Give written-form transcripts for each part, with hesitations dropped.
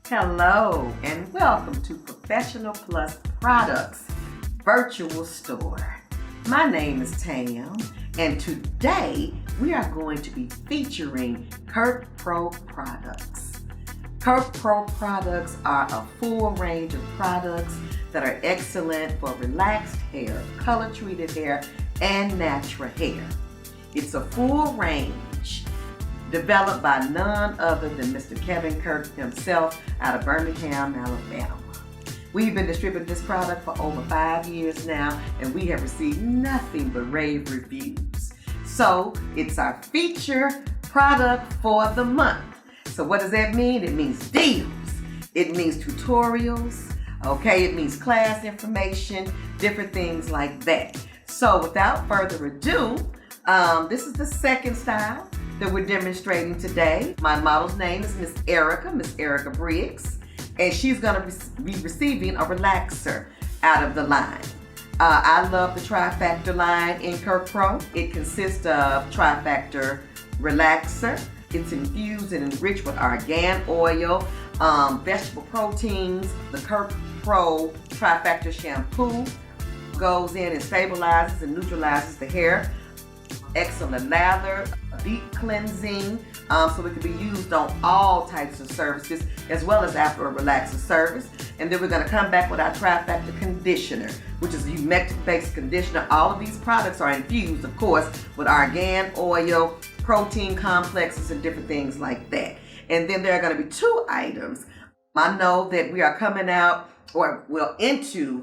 Hello and welcome to Professional Plus Products Virtual Store. My name is Tam and today we are going to be featuring Kirk Pro products. Kirk Pro products are a full range of products that are excellent for relaxed hair, color treated hair, and natural hair. It's a full range developed by none other than Mr. Kevin Kirk himself out of Birmingham, Alabama. We've been distributing this product for over 5 years now, and we have received nothing but rave reviews. So it's our feature product for the month. So what does that mean? It means deals. It means tutorials. Okay, it means class information, different things like that. So without further ado, this is the second style that we're demonstrating today. My model's name is Miss Erica Briggs, and she's gonna be receiving a relaxer out of the line. I love the Trifactor line in Kirk Pro. It consists of Trifactor relaxer. It's infused and enriched with argan oil, vegetable proteins. The Kirk Pro Trifactor shampoo goes in and stabilizes and neutralizes the hair. Excellent lather, deep cleansing, so it can be used on all types of surfaces as well as after a relaxer service. And then we're going to come back with our Trifactor conditioner, which is a humectant-based conditioner. All of these products are infused, of course, with argan oil, protein complexes, and different things like that. And then there are going to be two items. I know that we are coming out, or well, into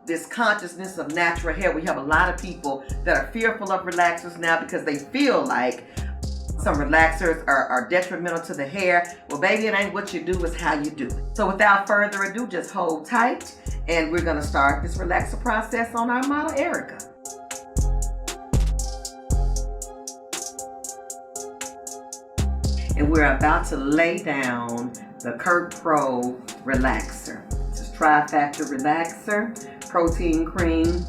this consciousness of natural hair. We have a lot of people that are fearful of relaxers now because they feel like some relaxers are detrimental to the hair. Well, baby, it ain't what you do, it's how you do it. So without further ado, just hold tight and we're gonna start this relaxer process on our model, Erica. And we're about to lay down the Kirk Pro relaxer. Trifactor relaxer, protein cream,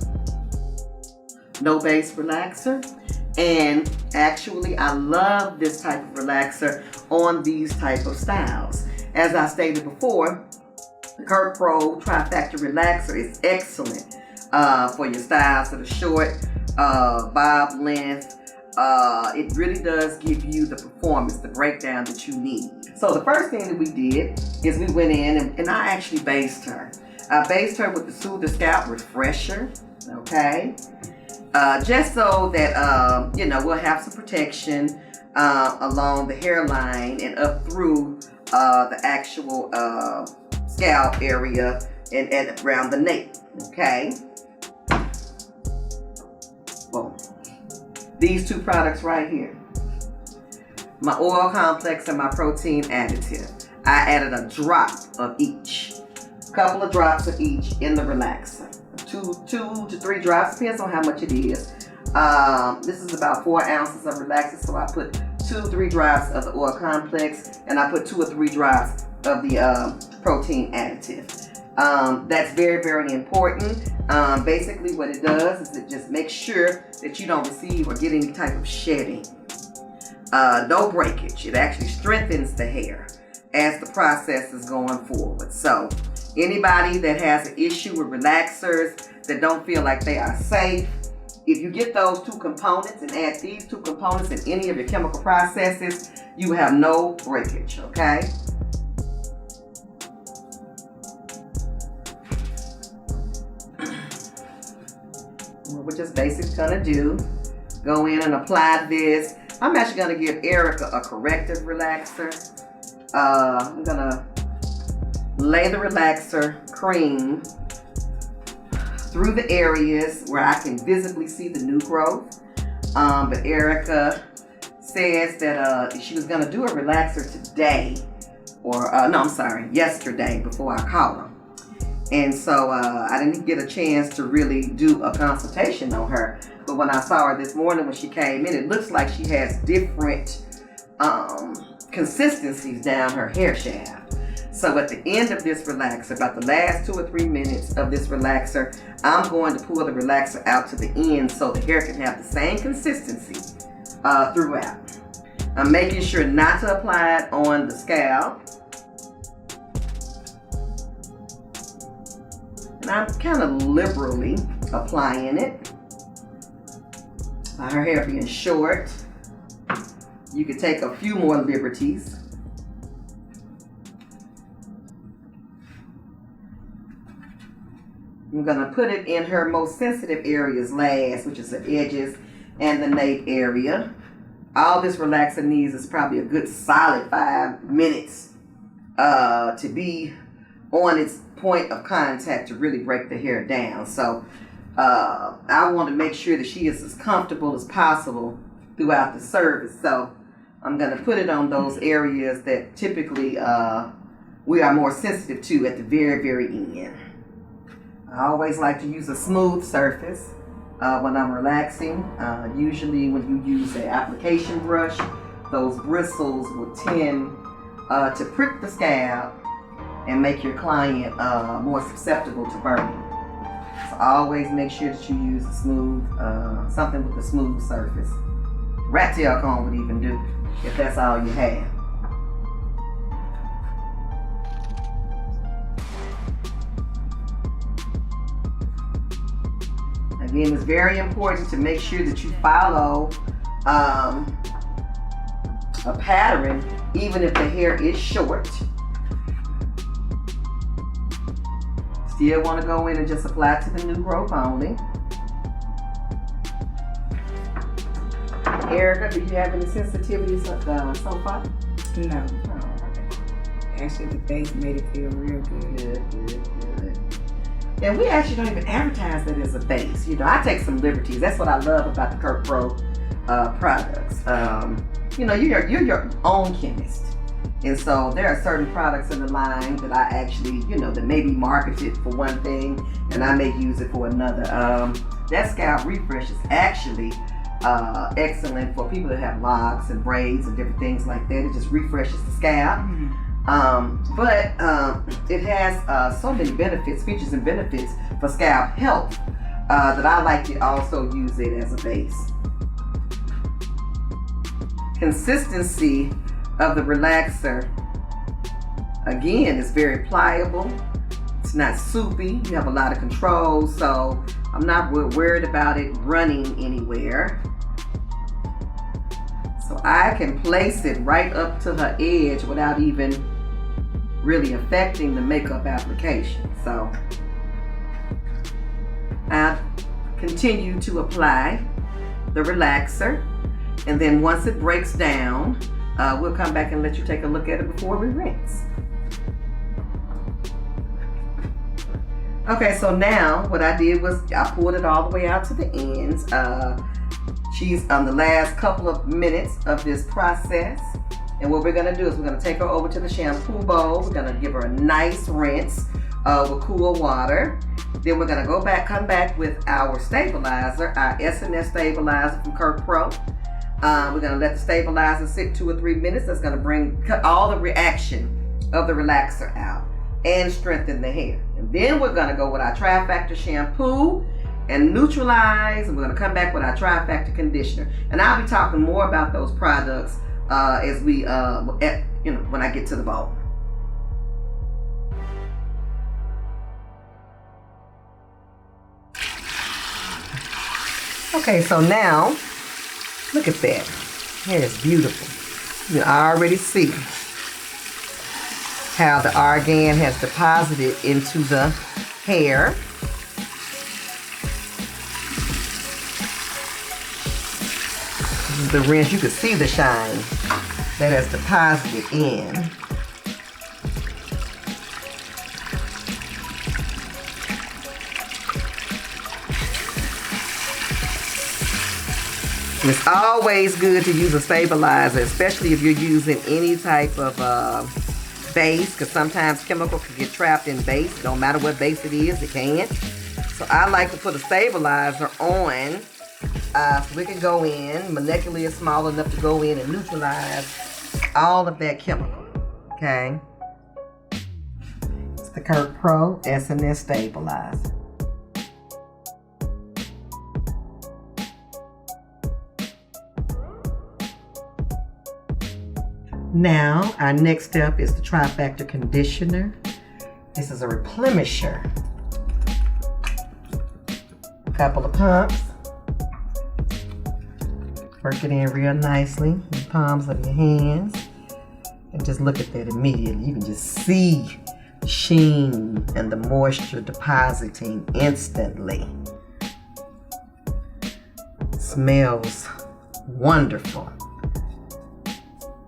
no base relaxer. And actually I love this type of relaxer on these type of styles. As I stated before, the Kirk Pro Trifactor relaxer is excellent for your styles that are short, bob length. It really does give you the performance, the breakdown that you need. So the first thing that we did is we went in and I actually based her. I based her with the Soothe the Scalp Refresher, okay? Just so that, we'll have some protection along the hairline and up through the actual scalp area and around the nape, okay? Boom. These two products right here, my oil complex and my protein additive. I added a drop of each, a couple of drops of each in the relaxer. Two to three drops, depends on how much it is. This is about 4 ounces of relaxer, so I put 2 or 3 drops of the oil complex and I put 2 or 3 drops of the protein additive. That's very, very important. Basically what it does is it just makes sure that you don't receive or get any type of shedding. No breakage. It actually strengthens the hair as the process is going forward. So anybody that has an issue with relaxers that don't feel like they are safe, if you get those 2 components and add these 2 components in any of your chemical processes, you have no breakage, okay? What we're just basically gonna do, go in and apply this. I'm actually gonna give Erica a corrective relaxer. I'm gonna lay the relaxer cream through the areas where I can visibly see the new growth. But Erica says that she was gonna do a relaxer today, or yesterday before I called her. And so I didn't get a chance to really do a consultation on her. But when I saw her this morning when she came in, it looks like she has different consistencies down her hair shaft. So at the end of this relaxer, about the last 2 or 3 minutes of this relaxer, I'm going to pull the relaxer out to the end so the hair can have the same consistency throughout. I'm making sure not to apply it on the scalp And I'm kind of liberally applying it. Her hair being short, you could take a few more liberties. I'm gonna put it in her most sensitive areas last, which is the edges and the nape area. All this relaxer needs is probably a good solid 5 minutes to be on its point of contact to really break the hair down. So I want to make sure that she is as comfortable as possible throughout the service. So I'm going to put it on those areas that typically we are more sensitive to at the very, very end. I always like to use a smooth surface when I'm relaxing. Usually when you use an application brush, those bristles will tend to prick the scalp and make your client more susceptible to burning. So always make sure that you use a smooth, something with a smooth surface. Rat tail comb would even do if that's all you have. Again, it's very important to make sure that you follow a pattern, even if the hair is short. Still want to go in and just apply to the new growth only. Erica, do you have any sensitivities so far? No. Actually, the base made it feel real good. Good. And we actually don't even advertise that as a base. You know, I take some liberties. That's what I love about the Kirk Pro products. You know, you're your own chemist. And so there are certain products in the line that I actually, you know, that may be marketed for one thing and I may use it for another. That scalp refresh is actually excellent for people that have locks and braids and different things like that. It just refreshes the scalp. Mm-hmm. But it has so many benefits, features and benefits for scalp health that I like to also use it as a base. Consistency of the relaxer, again, is very pliable. It's not soupy. You have a lot of control, so I'm not worried about it running anywhere. So I can place it right up to her edge without even really affecting the makeup application. So I continue to apply the relaxer, and then once it breaks down, we'll come back and let you take a look at it before we rinse. Okay, so now what I did was I pulled it all the way out to the ends. She's on the last couple of minutes of this process. And what we're gonna do is we're gonna take her over to the shampoo bowl. We're gonna give her a nice rinse with cool water. Then we're gonna come back with our stabilizer, our S&S stabilizer from Kirk Pro. We're gonna let the stabilizer sit 2 or 3 minutes. That's gonna cut all the reaction of the relaxer out and strengthen the hair. And then we're gonna go with our Tri-Factor shampoo and neutralize, and we're gonna come back with our Tri-Factor conditioner. And I'll be talking more about those products as we, when I get to the bowl. Okay, so now, look at that. Hair is beautiful. You can already see how the argan has deposited into the hair. This is the rinse. You can see the shine that has deposited in. It's always good to use a stabilizer, especially if you're using any type of base, because sometimes chemicals can get trapped in base. No matter what base it is, it can. So I like to put a stabilizer on so we can go in. Molecularly is small enough to go in and neutralize all of that chemical. Okay? It's the Kirk Pro S&S stabilizer. Now, our next step is the Tri-Factor conditioner. This is a replenisher. couple of pumps. Work it in real nicely in the palms of your hands. And just look at that immediately. You can just see the sheen and the moisture depositing instantly. Smells wonderful.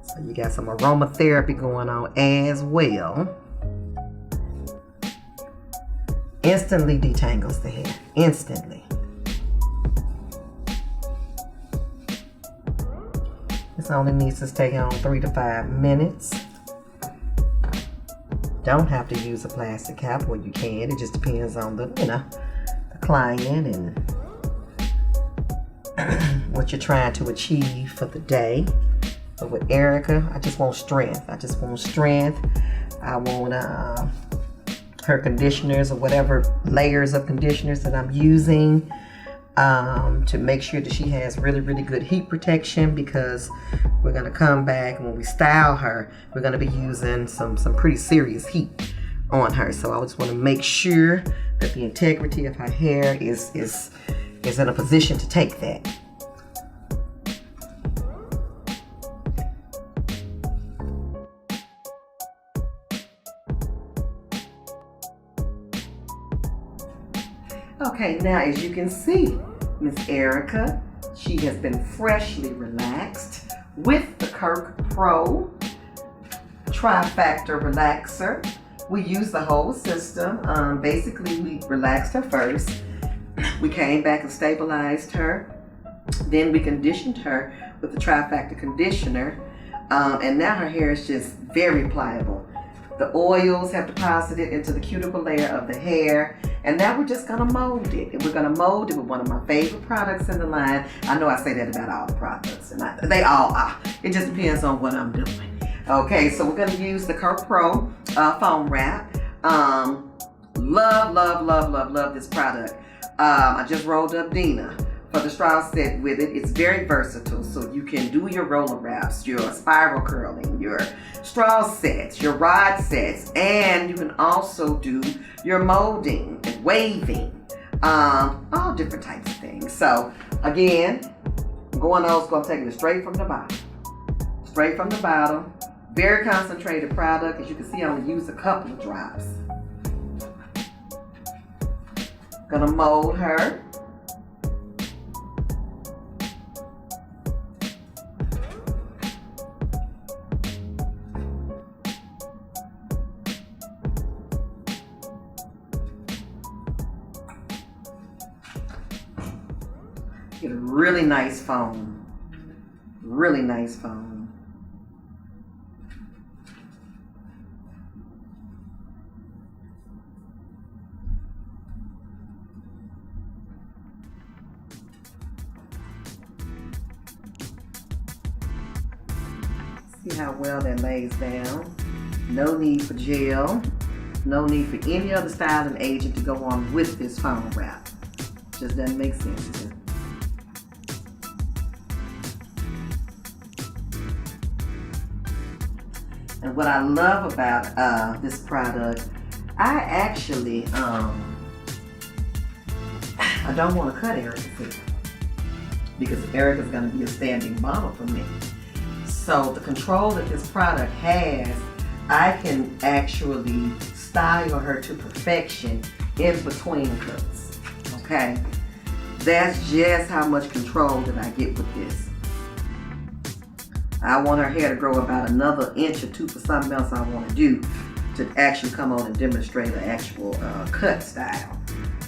So you got some aromatherapy going on as well. Instantly detangles the hair. Instantly. This only needs to stay on 3 to 5 minutes. Don't have to use a plastic cap, or you can. It just depends on the client and what you're trying to achieve for the day. But with Erica, I just want strength. I want her conditioners or whatever layers of conditioners that I'm using to make sure that she has really, really good heat protection, because we're going to come back and when we style her, we're going to be using some pretty serious heat on her. So I just want to make sure that the integrity of her hair is in a position to take that. Okay, now as you can see, Miss Erica, she has been freshly relaxed with the Kirk Pro Trifactor Relaxer. We used the whole system. Basically, we relaxed her first. We came back and stabilized her. Then we conditioned her with the Trifactor conditioner. And now her hair is just very pliable. The oils have deposited into the cuticle layer of the hair. And now we're just gonna mold it. And we're gonna mold it with one of my favorite products in the line. I know I say that about all the products, and they all are. It just depends on what I'm doing. Okay, so we're gonna use the Kirk Pro foam wrap. Love this product. I just rolled up Dina for the straw set with it. It's very versatile, so you can do your roller wraps, your spiral curling, your straw sets, your rod sets, and you can also do your molding and waving, all different types of things. So again, I'm going taking it straight from the bottom. Straight from the bottom. Very concentrated product. As you can see, I only used a couple of drops. Gonna mold her. Get a really nice foam. Really nice foam. See how well that lays down. No need for gel. No need for any other styling agent to go on with this foam wrap. Just doesn't make sense. And what I love about this product, I actually, I don't want to cut Erica's hair because Erica's going to be a standing model for me. So the control that this product has, I can actually style her to perfection in between cuts. Okay, that's just how much control that I get with this. I want her hair to grow about another inch or two for something else I want to do to actually come on and demonstrate an actual cut style.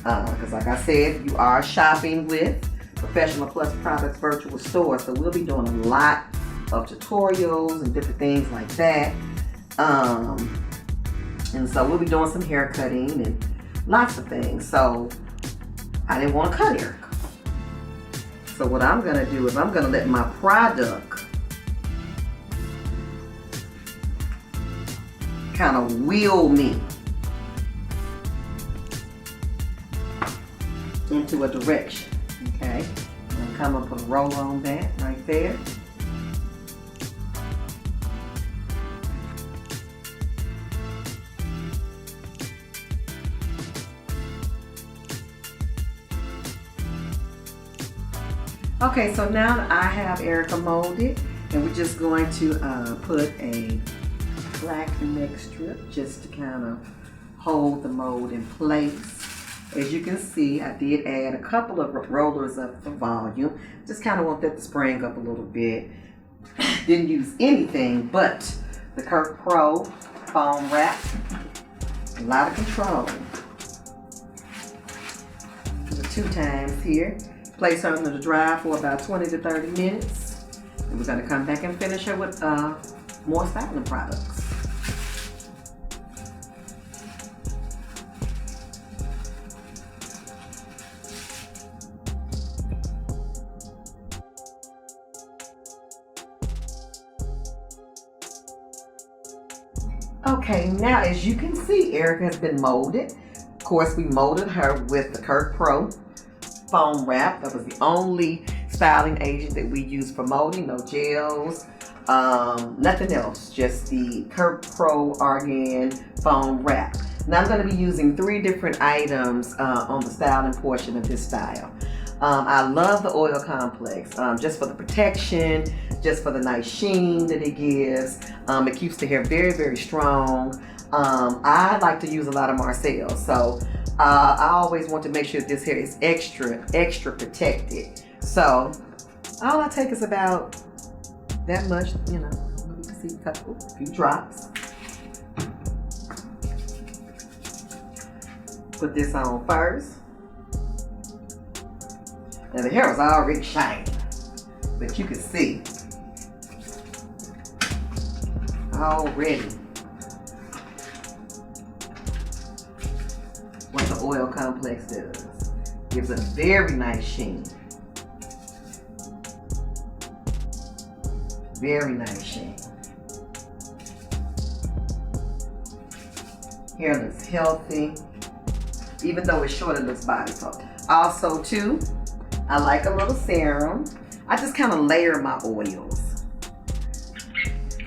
Because like I said, you are shopping with Professional Plus Products Virtual Store, so we'll be doing a lot of tutorials and different things like that. And so we'll be doing some hair cutting and lots of things. So I didn't want to cut Erica. So what I'm going to do is I'm going to let my product kind of wheel me into a direction. Okay, I'm going to come up and roll on that right there. Okay, so now I have Erica molded, and we're just going to put a black neck strip just to kind of hold the mold in place. As you can see, I did add a couple of rollers up for volume. Just kind of want that to spring up a little bit. Didn't use anything but the Kirk Pro foam wrap. A lot of control. Do it 2 times here. Place her under the dry for about 20 to 30 minutes. And we're going to come back and finish her with more styling products. Okay, now as you can see, Erica has been molded. Of course, we molded her with the Kirk Pro foam wrap. That was the only styling agent that we used for molding. No gels, nothing else. Just the Kirk Pro Argan foam wrap. Now I'm going to be using 3 different items on the styling portion of this style. I love the oil complex, just for the protection, just for the nice sheen that it gives. It keeps the hair very, very strong. I like to use a lot of Marcel, so I always want to make sure that this hair is extra protected. So all I take is about that much, you know, you can see a few drops. Put this on first. Now the hair was already shiny, but you can see already what the oil complex does. Gives a very nice sheen. Very nice sheen. Hair looks healthy. Even though it's short, it looks body tall. Also too, I like a little serum. I just kind of layer my oils.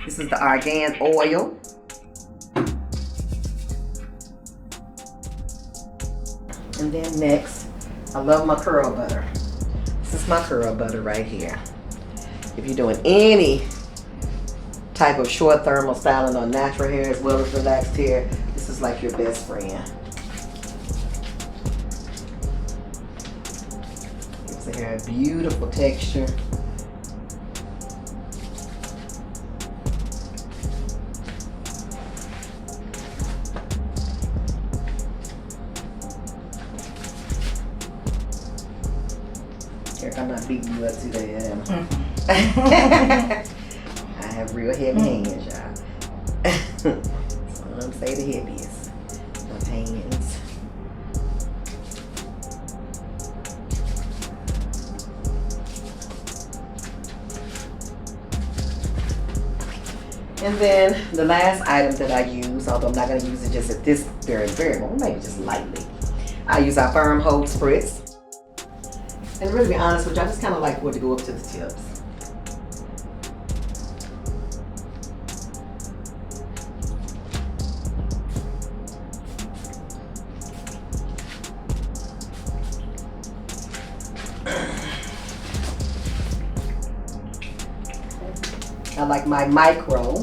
This is the Argan oil. And then next, I love my curl butter. This is my curl butter right here. If you're doing any type of short thermal styling on natural hair as well as relaxed hair, this is like your best friend. Gives the hair a beautiful texture. Kirk, I'm not beating you up today, am I? I have real heavy hands, y'all. Some say the heaviest of hands. And then the last item that I use, although I'm not going to use it just at this very moment, maybe just lightly, I use our Firm Hold Spritz. And really be honest with you, I just kind of like for it to go up to the tips. I like my micro.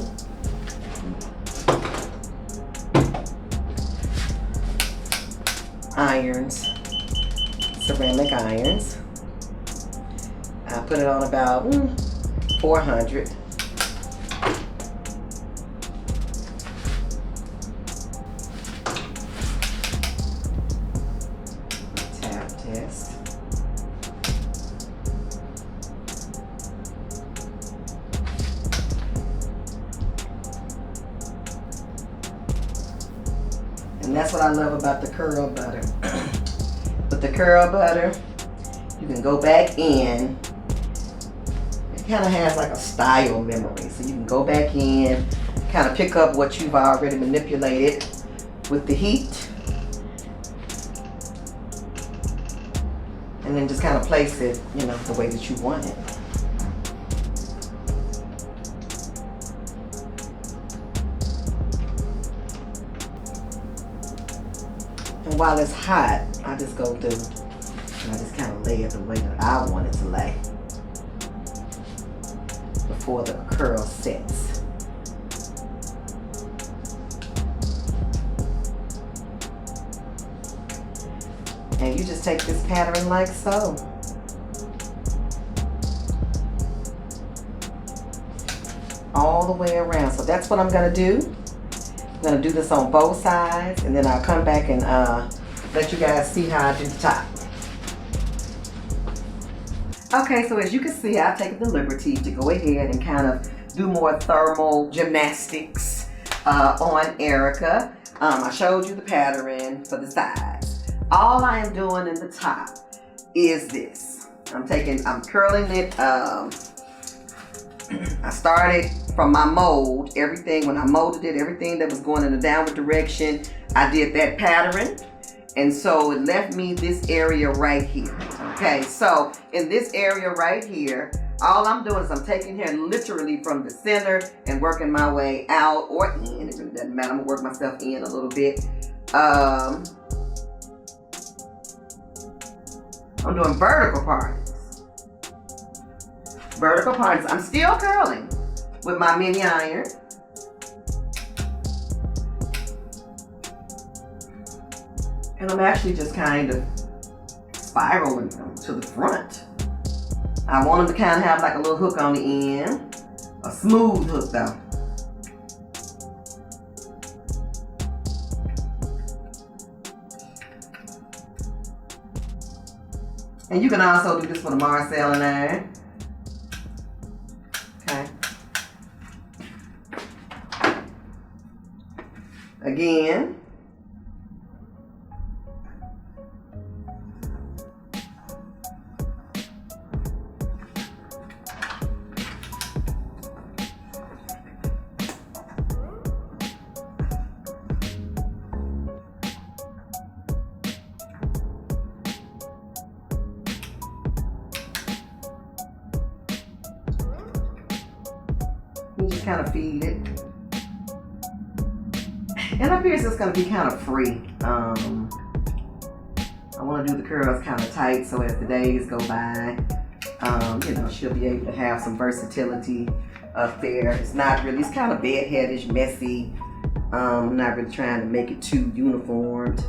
Irons, ceramic irons. I put it on about 400. Tap test. And that's what I love about the curl butter. With the curl butter, you can go back in. It kind of has like a style memory. So you can go back in, kind of pick up what you've already manipulated with the heat. And then just kind of place it, you know, the way that you want it. And while it's hot, I just go through and I just kind of lay it the way that I want it to lay. for the curl sets. And you just take this pattern like so. All the way around. So that's what I'm gonna do. I'm gonna do this on both sides, and then I'll come back and let you guys see how I do the top. Okay, so as you can see, I've taken the liberty to go ahead and kind of do more thermal gymnastics on Erica. I showed you the pattern for the sides. All I am doing in the top is this. I'm curling it. I started from my mold. When I molded it, everything that was going in the downward direction, I did that pattern. And so it left me this area right here. Okay, so in this area right here, all I'm doing is I'm taking here literally from the center and working my way out or in. It really doesn't matter. I'm gonna work myself in a little bit. I'm doing vertical partings. Vertical partings. I'm still curling with my mini iron. And I'm actually just kind of spiraling them to the front. I want them to kind of have like a little hook on the end. A smooth hook though. And you can also do this with a Marcelling iron. Okay. Again. You just kind of feed it. And up here it's just going to be kind of free. I want to do the curls kind of tight so as the days go by, she'll be able to have some versatility up there. It's kind of bedheadish, messy. I'm not really trying to make it too uniformed.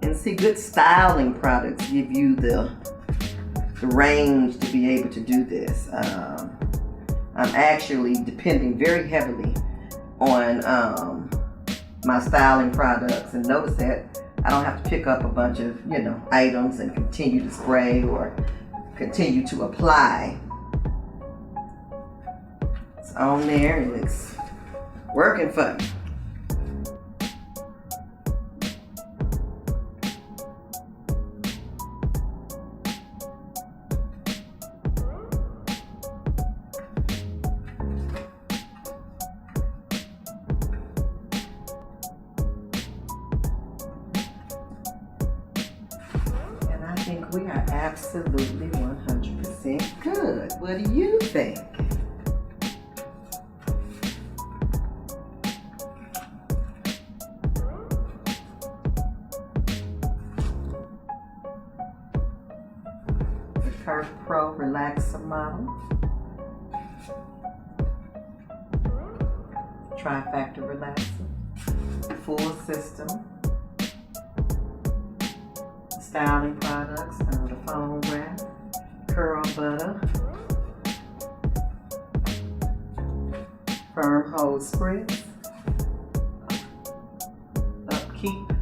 And see, good styling products give you the range to be able to do this. I'm actually depending very heavily on my styling products, and notice that I don't have to pick up a bunch of items and continue to spray or continue to apply. It's on there and it's working for me. I think we are absolutely 100% good. What do you think? The Kirk Pro Relaxer model. Trifactor relaxer. Full system. styling products, the foam wrap, curl butter, firm hold spritz, upkeep,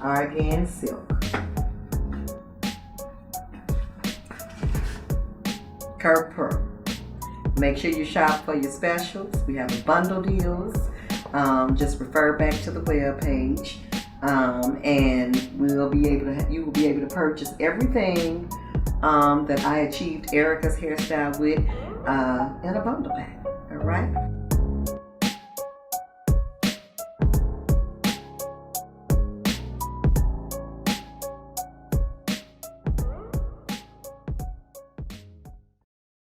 argan silk, Kirk Pearl. Make sure you shop for your specials. We have bundle deals. Just refer back to the web page, and you will be able to purchase everything that I achieved Erica's hairstyle with in a bundle pack. All right.